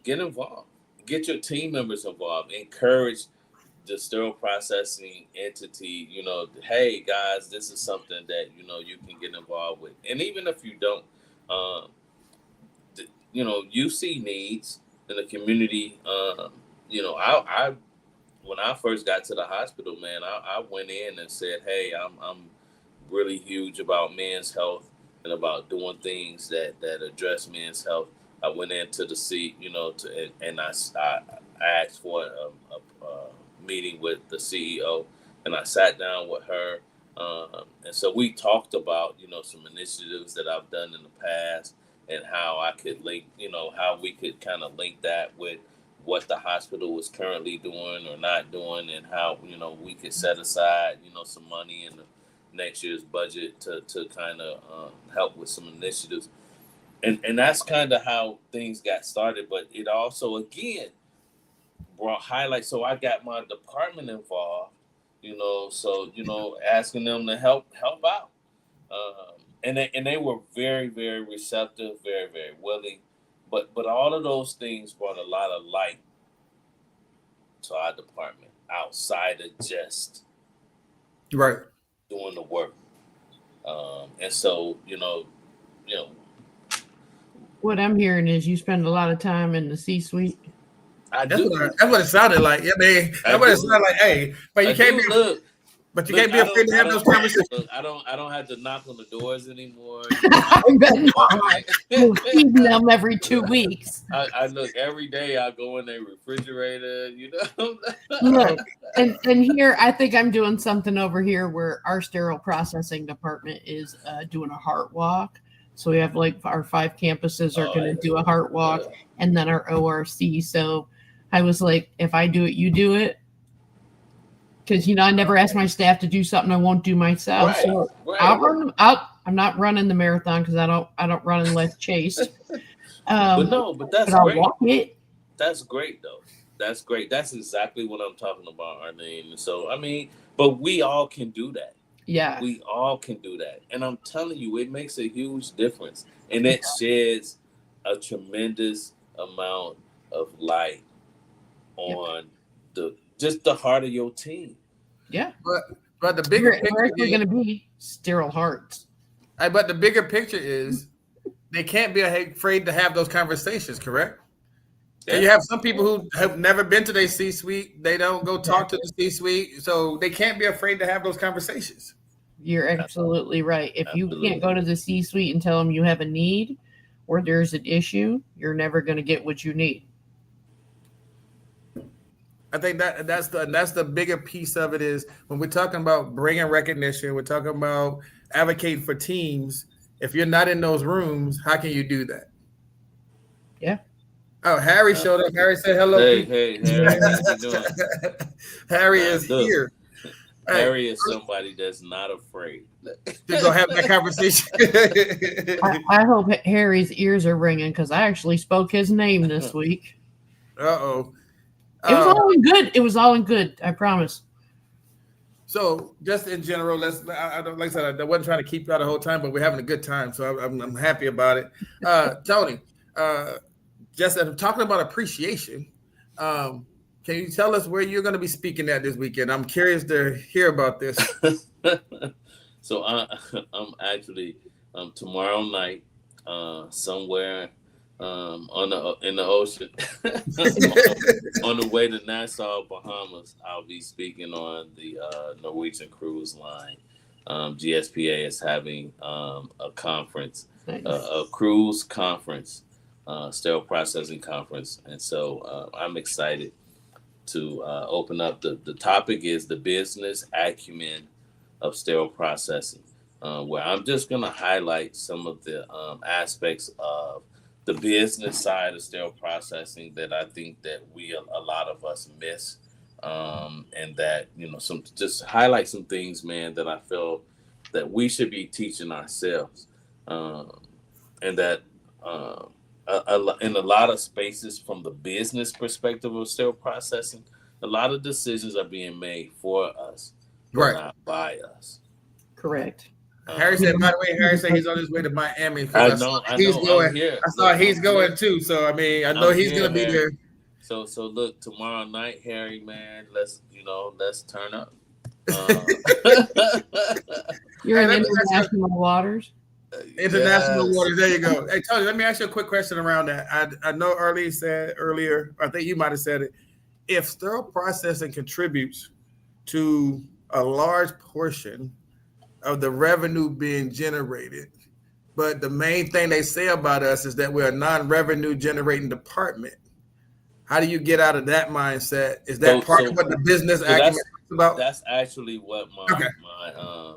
get involved. Get your team members involved. Encourage the sterile processing entity, hey guys, this is something that, you can get involved with. And even if you don't, you see needs in the community. I when I first got to the hospital, man, I went in and said, hey, I'm really huge about men's health and about doing things that address men's health. I went into the seat, and I asked for a meeting with the CEO, and I sat down with her, and so we talked about some initiatives that I've done in the past and how I could link, how we could kind of link that with what the hospital was currently doing or not doing, and how we could set aside some money in the next year's budget to kind of help with some initiatives, and that's kind of how things got started. But it also again brought highlights. So I got my department involved, asking them to help out. And they were very, very receptive, very, very willing. But all of those things brought a lot of light to our department outside of just right doing the work. And so, What I'm hearing is you spend a lot of time in the C-suite. That's what it sounded like. Yeah, man. That's what it sounded like. Hey, but you can't be afraid to have those conversations. Look, I don't have to knock on the doors anymore. You're feeding them every 2 weeks. I look every day. I go in their refrigerator. Look, and here I think I'm doing something over here where our sterile processing department is doing a heart walk. So we have like our 5 campuses are going to do a heart walk, and then our ORC. So I was like, if I do it, you do it. Because, I never ask my staff to do something I won't do myself. Right, so right. I'll run them out. I'm not running the marathon because I don't run unless chased. But that's I'll great. walk it. That's great, though. That's great. That's exactly what I'm talking about, Arlene. So, I mean, but we all can do that. Yeah. We all can do that. And I'm telling you, it makes a huge difference. And it sheds a tremendous amount of light on just the heart of your team. Yeah. But the bigger picture is going to be sterile hearts. But the bigger picture is they can't be afraid to have those conversations, correct? Yeah. And you have some people who have never been to their C-suite. They don't go talk to the C-suite. So they can't be afraid to have those conversations. You're absolutely right. If you can't go to the C-suite and tell them you have a need or there's an issue, you're never going to get what you need. I think that's the bigger piece of it is when we're talking about bringing recognition, we're talking about advocating for teams. If you're not in those rooms, how can you do that? Yeah. Oh, Harry showed up. Harry said hello. Hey, Harry, how you doing? Harry is here. Harry is somebody that's not afraid to go have that conversation. I hope Harry's ears are ringing because I actually spoke his name this week. Uh-oh. It was all in good. It was all in good. I promise. So, just in general, like I said, I wasn't trying to keep you out the whole time, but we're having a good time, so I'm happy about it. Tony, just talking about appreciation, can you tell us where you're going to be speaking at this weekend? I'm curious to hear about this. So, I'm actually tomorrow night somewhere. In the ocean, on the way to Nassau, Bahamas, I'll be speaking on the Norwegian Cruise Line. GSPA is having a conference, nice. A cruise conference, sterile processing conference, and so I'm excited to open up. The topic is the business acumen of sterile processing, where I'm just going to highlight some of the aspects of the business side of sterile processing that I think that a lot of us miss and that, some just highlight some things, man, that I feel that we should be teaching ourselves, and that in a lot of spaces from the business perspective of sterile processing, a lot of decisions are being made for us, but not by us. Correct. Harry said, by the way, Harry said he's on his way to Miami. I know. He's going. I'm here. I saw he's going too. So I mean, I know he's going to be there. So look, tomorrow night, Harry, man, let's turn up. You're in international waters. International waters. There you go. Hey, Tony, let me ask you a quick question around that. I know Arlene said earlier, I think you might have said it. If sterile processing contributes to a large portion of the revenue being generated, but the main thing they say about us is that we're a non-revenue generating department, how do you get out of that mindset? Is that part of what the business acumen is about? That's actually what my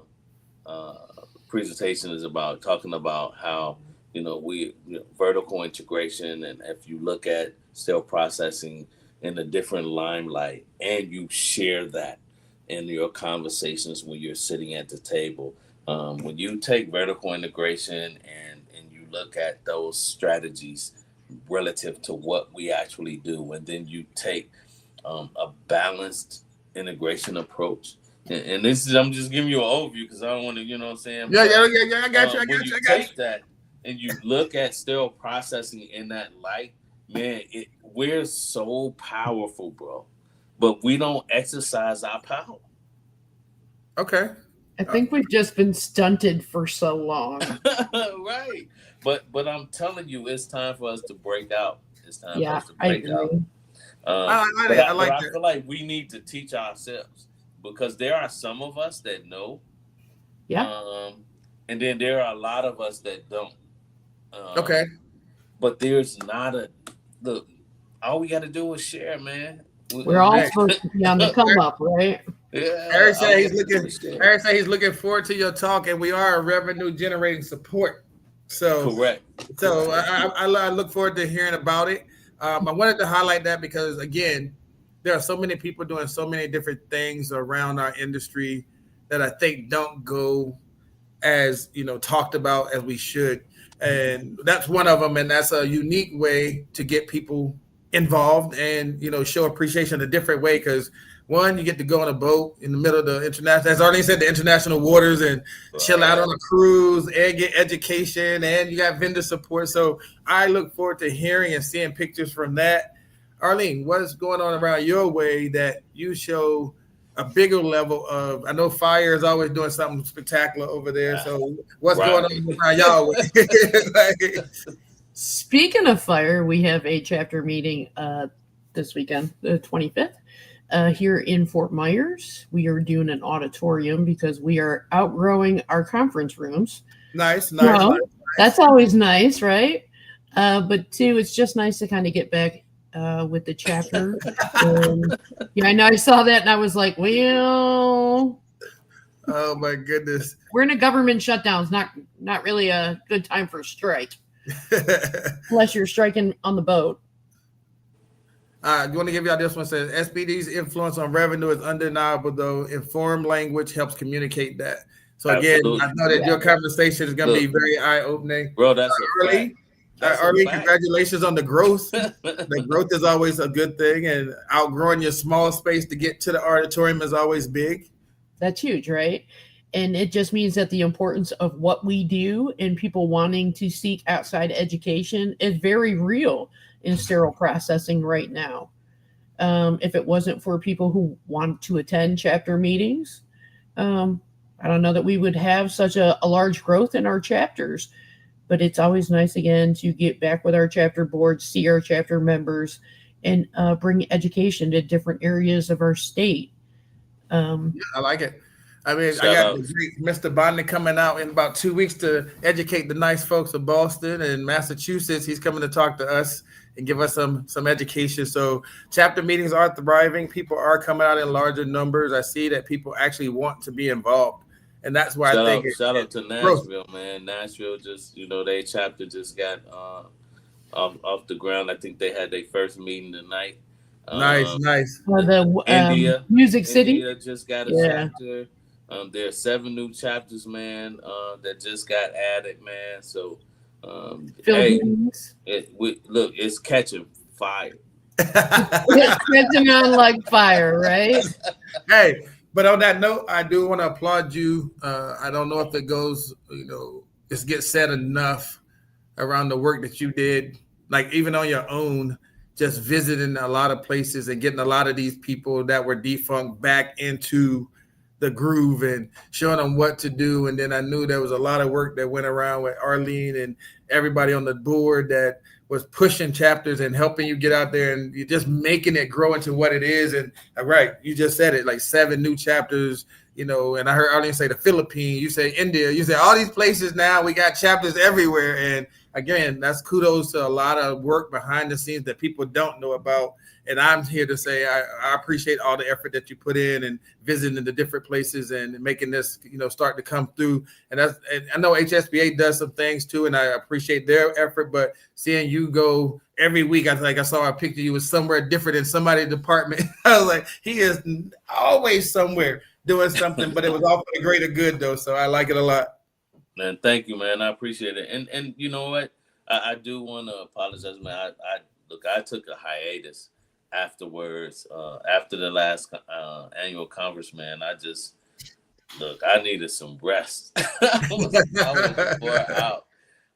presentation is about, talking about how vertical integration, and if you look at sterile processing in a different limelight, and you share that in your conversations when you're sitting at the table, when you take vertical integration and you look at those strategies relative to what we actually do, and then you take a balanced integration approach. And this is, I'm just giving you an overview because I don't want to, you know what I'm saying? Yeah, I got you. When you take that and you look at sterile processing in that light, man, we're so powerful, bro. But we don't exercise our power. Okay. I think we've just been stunted for so long. Right. But I'm telling you, it's time for us to break out. It's time for us to I break out. agree. I feel like we need to teach ourselves, because there are some of us that know. Yeah. And then there are a lot of us that don't. Okay. But there's not look, all we got to do is share, man. We're all supposed to be on the come up, right? Yeah. Eric said he's looking forward to your talk, and we are a revenue generating support. So correct. So I look forward to hearing about it. I wanted to highlight that because, again, there are so many people doing so many different things around our industry that I think don't go as talked about as we should, and that's one of them. And that's a unique way to get people involved and show appreciation a different way, because one, you get to go on a boat in the middle of the international, as Arlene said, the international waters, and chill out on a cruise and get education, and you got vendor support. So I look forward to hearing and seeing pictures from that. Arlene, what's going on around your way that you show a bigger level of? I know Fire is always doing something spectacular over there. So what's going on around y'all way? Speaking of Fire, we have a chapter meeting this weekend, the 25th. Here in Fort Myers. We are doing an auditorium because we are outgrowing our conference rooms. Nice. That's always nice, right? But two, it's just nice to kind of get back with the chapter. I know I saw that and I was like, well, oh my goodness, we're in a government shutdown. It's not really a good time for a strike, unless you're striking on the boat. You want to give y'all this one? Says SPD's influence on revenue is undeniable, though informed language helps communicate that. So again, absolutely. I know that your conversation is going to be very eye-opening. Bro, that's Arlene, congratulations on the growth. The growth is always a good thing, and outgrowing your small space to get to the auditorium is always big. That's huge, right? And it just means that the importance of what we do and people wanting to seek outside education is very real in sterile processing right now. If it wasn't for people who want to attend chapter meetings, I don't know that we would have such a large growth in our chapters. But it's always nice, again, to get back with our chapter board, see our chapter members, and bring education to different areas of our state. I like it. I mean, I got Mr. Bondon coming out in about 2 weeks to educate the nice folks of Boston and Massachusetts. He's coming to talk to us and give us some education. So chapter meetings are thriving. People are coming out in larger numbers. I see that people actually want to be involved. And that's why shout out to Nashville, man. Nashville just, their chapter just got off the ground. I think they had their first meeting tonight. Nice, nice. The India, Music City. India just got a chapter. There's 7 new chapters, man, that just got added, man. So, Philippines. Look, it's catching fire. It's catching on like fire, right? Hey, but on that note, I do want to applaud you. I don't know if it goes, it gets said enough around the work that you did, like even on your own, just visiting a lot of places and getting a lot of these people that were defunct back into the groove and showing them what to do. And then I knew there was a lot of work that went around with Arlene and everybody on the board that was pushing chapters and helping you get out there, and you're just making it grow into what it is. And right, you just said it, like 7 new chapters, and I heard Arlene say the Philippines, you say India, you say all these places now, we got chapters everywhere. And again, that's kudos to a lot of work behind the scenes that people don't know about. And I'm here to say I appreciate all the effort that you put in and visiting the different places and making this, start to come through. And I know HSBA does some things too, and I appreciate their effort. But seeing you go every week, I saw a picture you was somewhere different in somebody's department. I was like, he is always somewhere doing something, but it was all for the greater good though. So I like it a lot. Man, thank you, man. I appreciate it. And you know what? I do want to apologize, man. I took a hiatus afterwards, after the last annual conference, man. I needed some rest. I was wore out.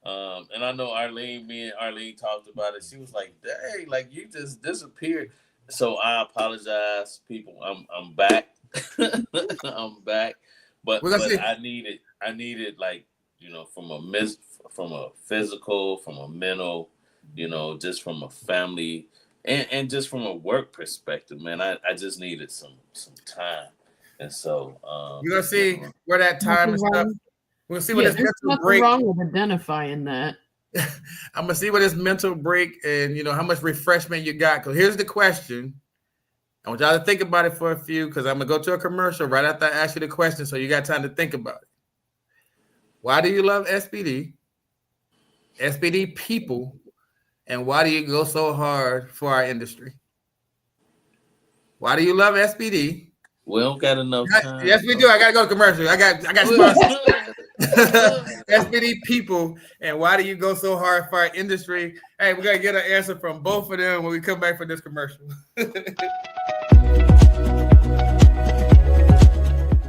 And I know me and Arlene talked about it. She was like, dang, like you just disappeared. So I apologize, people. I'm back. I'm back. But I needed like, from a physical, from a mental, just from a family and just from a work perspective, man, I just needed some time. And so you're gonna see where that time and stuff. We're gonna see what this mental break. Wrong with identifying that. I'm gonna see what this mental break and how much refreshment you got. Because here's the question. I want y'all to think about it for a few, because I'm gonna go to a commercial right after I ask you the question, so you got time to think about it. Why do you love SPD, SPD people, and why do you go so hard for our industry? Why do you love SPD? We don't got enough time. Yes, we do. I gotta go to commercial. I got SPD people, and why do you go so hard for our industry? Hey, we gotta get an answer from both of them when we come back from this commercial.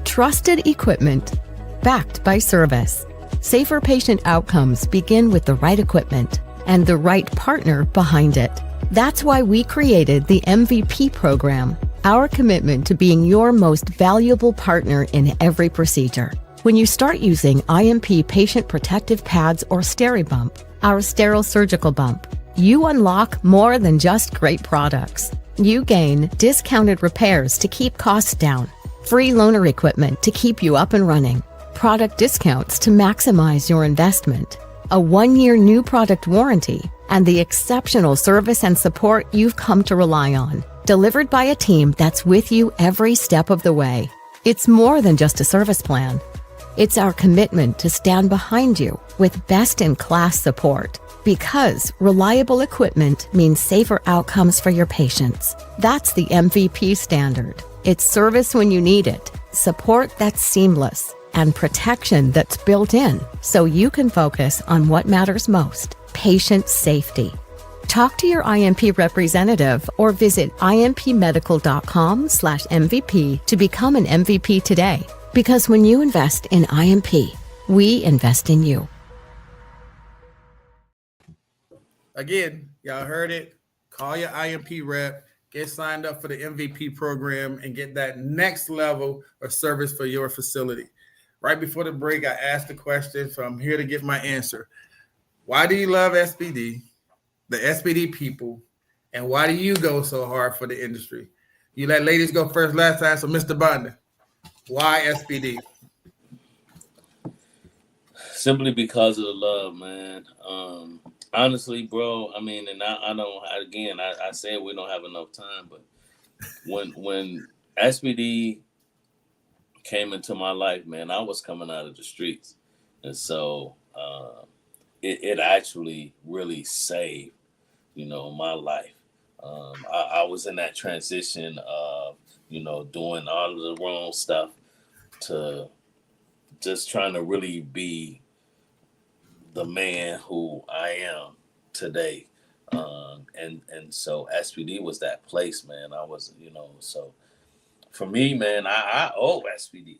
Trusted equipment, backed by service. Safer patient outcomes begin with the right equipment and the right partner behind it. That's why we created the MVP program, our commitment to being your most valuable partner in every procedure. When you start using IMP patient protective pads or SteriBump, our sterile surgical bump, you unlock more than just great products. You gain discounted repairs to keep costs down, free loaner equipment to keep you up and running, product discounts to maximize your investment, a 1-year new product warranty, and the exceptional service and support you've come to rely on, delivered by a team that's with you every step of the way. It's more than just a service plan. It's our commitment to stand behind you with best-in-class support, because reliable equipment means safer outcomes for your patients. That's the MVP standard. It's service when you need it, support that's seamless, and protection that's built in so you can focus on what matters most, patient safety. Talk to your IMP representative or visit impmedical.com/MVP to become an MVP today. Because when you invest in IMP, we invest in you. Again, y'all heard it. Call your IMP rep, get signed up for the MVP program, and get that next level of service for your facility. Right before the break, I asked the question, so I'm here to get my answer. Why do you love SPD, the SPD people, and why do you go so hard for the industry? You let ladies go first last time, so Mr. Bondon, why SPD? Simply because of the love, man. Honestly, bro, I mean, and I said we don't have enough time, but when SPD came into my life, man, I was coming out of the streets. And so it actually really saved, my life. I was in that transition of, doing all of the wrong stuff to just trying to really be the man who I am today. And so SPD was that place, man. I was, so for me, man, I owe SPD,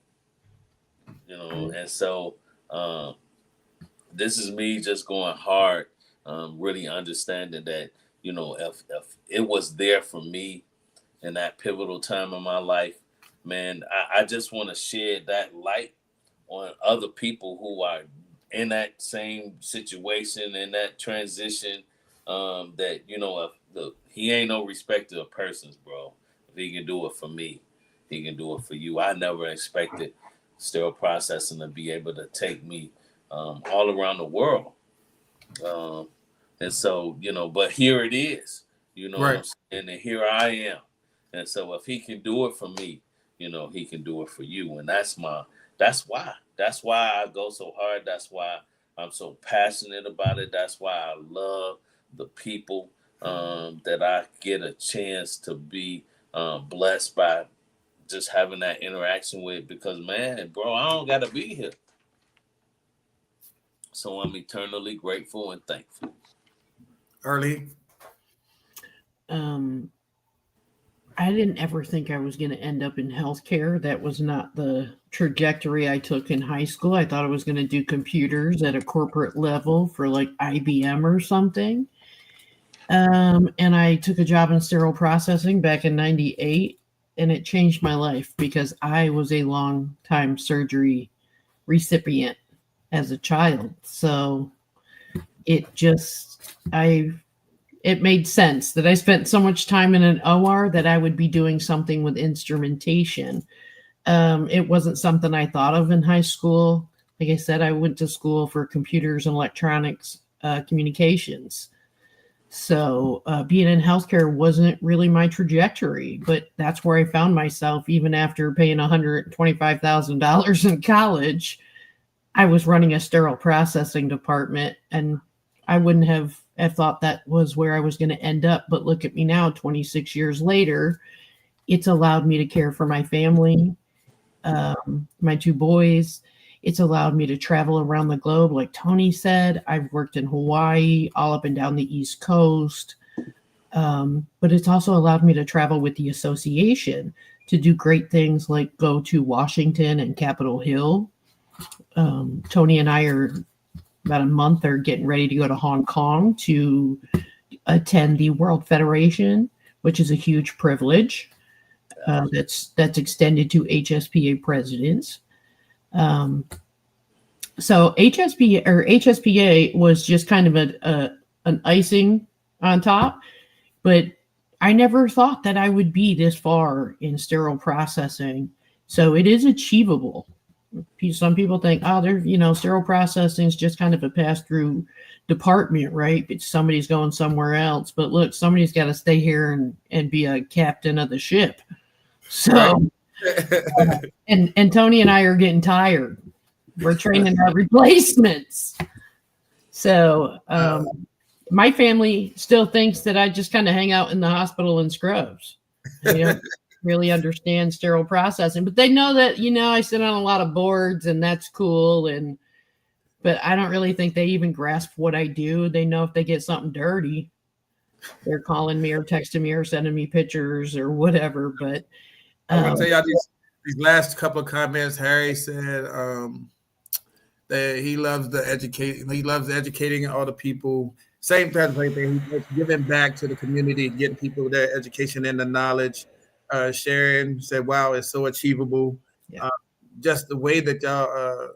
and so this is me just going hard, really understanding that, if it was there for me in that pivotal time of my life, man, I just want to shed that light on other people who are in that same situation, in that transition, that, if he ain't no respecter of persons, bro. If he can do it for me, he can do it for you. I never expected sterile processing to be able to take me all around the world. And so, but here it is, what I'm saying? And here I am. And so if he can do it for me, he can do it for you. And that's why I go so hard. That's why I'm so passionate about it. That's why I love the people that I get a chance to be blessed by just having that interaction with, because, man, bro, I don't got to be here. So I'm eternally grateful and thankful. Arlene? I didn't ever think I was going to end up in healthcare. That was not the trajectory I took in high school. I thought I was going to do computers at a corporate level for like IBM or something. And I took a job in sterile processing back in 98, and it changed my life because I was a long-time surgery recipient as a child. So it made sense that I spent so much time in an OR that I would be doing something with instrumentation. It wasn't something I thought of in high school. Like I said, I went to school for computers and electronics communications. So being in healthcare wasn't really my trajectory, but that's where I found myself. Even after paying $125,000 in college, I was running a sterile processing department, and I wouldn't have thought that was where I was going to end up. But look at me now, 26 years later. It's allowed me to care for my family, my two boys. It's allowed me to travel around the globe. Like Tony said, I've worked in Hawaii, all up and down the East Coast. But it's also allowed me to travel with the association to do great things like go to Washington and Capitol Hill. Tony and I are about a month are getting ready to go to Hong Kong to attend the World Federation, which is a huge privilege. That's extended to HSPA presidents. So HSPA was just kind of an icing on top, but I never thought that I would be this far in sterile processing. So it is achievable. Some people think, sterile processing is just kind of a pass-through department, right? But somebody's going somewhere else. But look, somebody's got to stay here and be a captain of the ship. So, and Tony and I are getting tired. We're training our replacements. So my family still thinks that I just kind of hang out in the hospital in scrubs. They don't really understand sterile processing, but they know that, I sit on a lot of boards and that's cool. But I don't really think they even grasp what I do. They know if they get something dirty, they're calling me or texting me or sending me pictures or whatever. But I want to tell y'all these last couple of comments. Harry said that he loves educating all the people. Same thing. He's giving back to the community, getting people their education and the knowledge. Sharon said, "Wow, it's so achievable." Yeah. Just the way that y'all.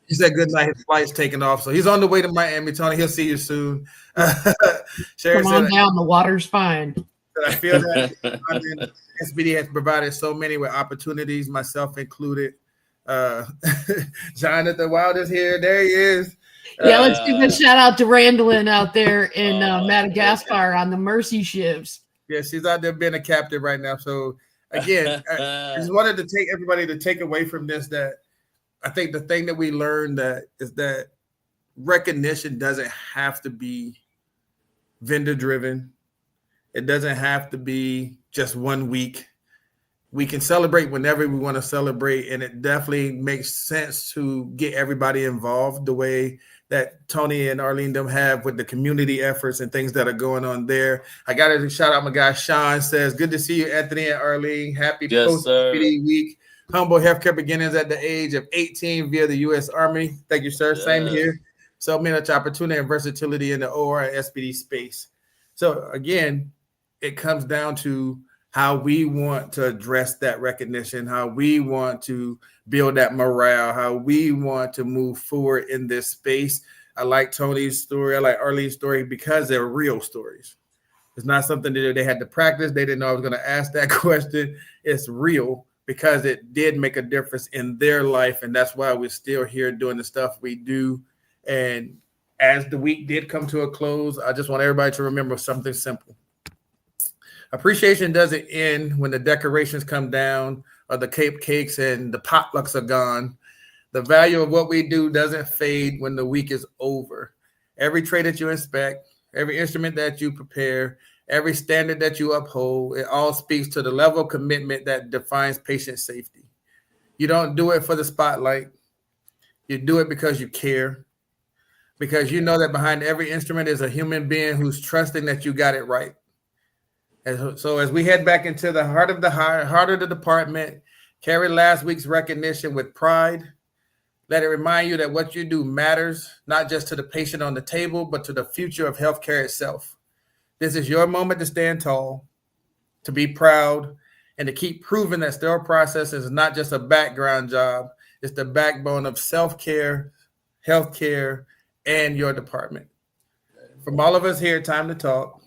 He said, "Good night." His flight's taking off, so he's on the way to Miami. Tony, he'll see you soon. Sharon Come on said, down. The water's fine. I feel that SPD has provided so many with opportunities, myself included. Jonathan Wild is here. There he is. Yeah, let's give a shout out to Randallin out there in Madagascar on the Mercy ships. Yeah, she's out there being a captain right now. So again, I just wanted to take everybody to take away from this that I think the thing that we learned is that recognition doesn't have to be vendor driven. It doesn't have to be just 1 week. We can celebrate whenever we want to celebrate, and it definitely makes sense to get everybody involved the way that Tony and Arlene them have with the community efforts and things that are going on there. I got to shout out my guy Sean. Says, good to see you, Anthony and Arlene. Happy post-SPD week. Humble healthcare beginnings at the age of 18 via the U.S. Army. Thank you, sir. Yes. Same here. So much opportunity and versatility in the OR and SPD space. So again, it comes down to how we want to address that recognition, how we want to build that morale, how we want to move forward in this space. I like Tony's story. I like Arlene's story because they're real stories. It's not something that they had to practice. They didn't know I was going to ask that question. It's real because it did make a difference in their life. And that's why we're still here doing the stuff we do. And as the week did come to a close, I just want everybody to remember something simple. Appreciation doesn't end when the decorations come down or the cakes and the potlucks are gone. The value of what we do doesn't fade when the week is over. Every tray that you inspect, every instrument that you prepare, every standard that you uphold, it all speaks to the level of commitment that defines patient safety. You don't do it for the spotlight. You do it because you care, because you know that behind every instrument is a human being who's trusting that you got it right. And so as we head back into the heart of the department, carry last week's recognition with pride. Let it remind you that what you do matters, not just to the patient on the table, but to the future of healthcare itself. This is your moment to stand tall, to be proud, and to keep proving that sterile processing is not just a background job. It's the backbone of self-care, healthcare, and your department. From all of us here at Time to Talk,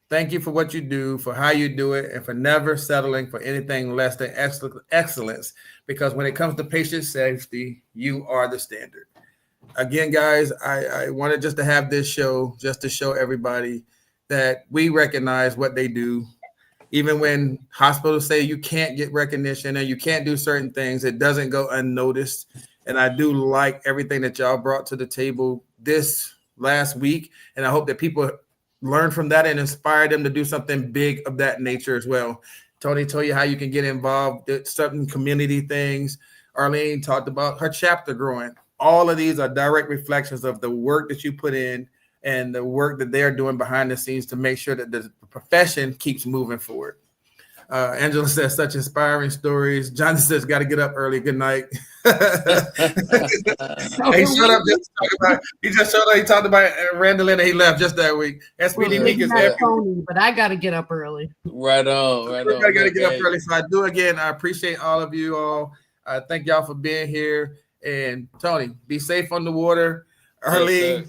thank you for what you do, for how you do it, and for never settling for anything less than excellence, because when it comes to patient safety, you are the standard. Again, guys, I wanted just to have this show just to show everybody that we recognize what they do. Even when hospitals say you can't get recognition and you can't do certain things, it doesn't go unnoticed. And I do like everything that y'all brought to the table this last week. And I hope that people learn from that and inspire them to do something big of that nature as well. Tony told you how you can get involved in certain community things. Arlene talked about her chapter growing. All of these are direct reflections of the work that you put in and the work that they're doing behind the scenes to make sure that the profession keeps moving forward. Angela says, such inspiring stories. Jonathan says, got to get up early. Good night. He showed up just to talk about, he just showed up. He talked about Randall and he left just that week. SPD week is every, but I got to get up early. Right on. I got to get up early. So I do again. I appreciate all of you all. Thank y'all for being here. And Tony, be safe on the water. Arlene,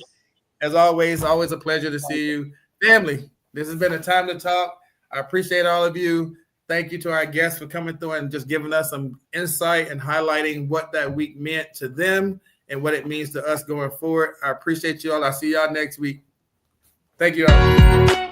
as always a pleasure to see you. Family, this has been a Time to Talk. I appreciate all of you. Thank you to our guests for coming through and just giving us some insight and highlighting what that week meant to them and what it means to us going forward. I appreciate you all. I'll see y'all next week. Thank you all.